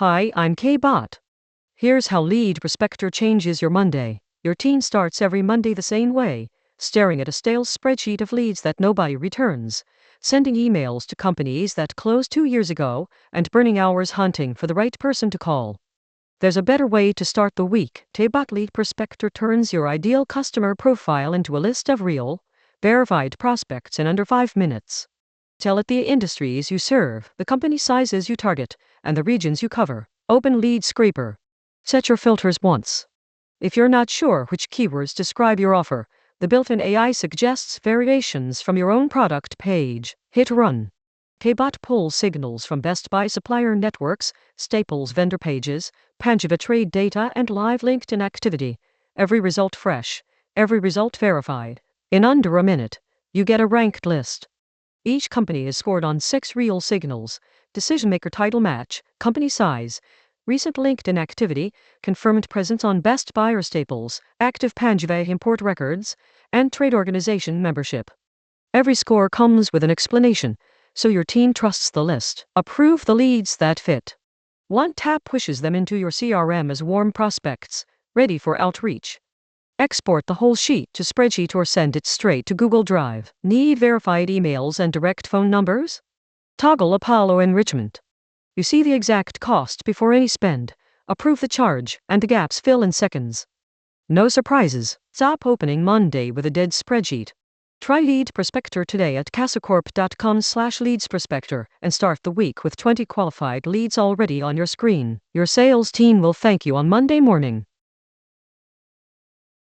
Hi, I'm K-Bot. Here's how Lead Prospector changes your Monday. Your team starts every Monday the same way, staring at a stale spreadsheet of leads that nobody returns, sending emails to companies that closed 2 years ago, and burning hours hunting for the right person to call. There's a better way to start the week. K-Bot Lead Prospector turns your ideal customer profile into a list of real, verified prospects in under 5 minutes. Tell it the industries you serve, the company sizes you target, and the regions you cover. Open Lead Scraper. Set your filters once. If you're not sure which keywords describe your offer, the built-in AI suggests variations from your own product page. Hit Run. K-Bot pulls signals from Best Buy supplier networks, Staples vendor pages, Panjiva trade data, and live LinkedIn activity. Every result fresh, every result verified. In under a minute, you get a ranked list. Each company is scored on 6 real signals: decision maker title match, company size, recent LinkedIn activity, confirmed presence on Best Buy or Staples, active Panjiva import records, and trade organization membership. Every score comes with an explanation, so your team trusts the list. Approve the leads that fit. One tap pushes them into your CRM as warm prospects, ready for outreach. Export the whole sheet to spreadsheet or send it straight to Google Drive. Need verified emails and direct phone numbers? Toggle Apollo enrichment. You see the exact cost before any spend, approve the charge, and the gaps fill in seconds. No surprises. Stop opening Monday with a dead spreadsheet. Try Lead Prospector today at casacorp.com/leadsprospector and start the week with 20 qualified leads already on your screen. Your sales team will thank you on Monday morning.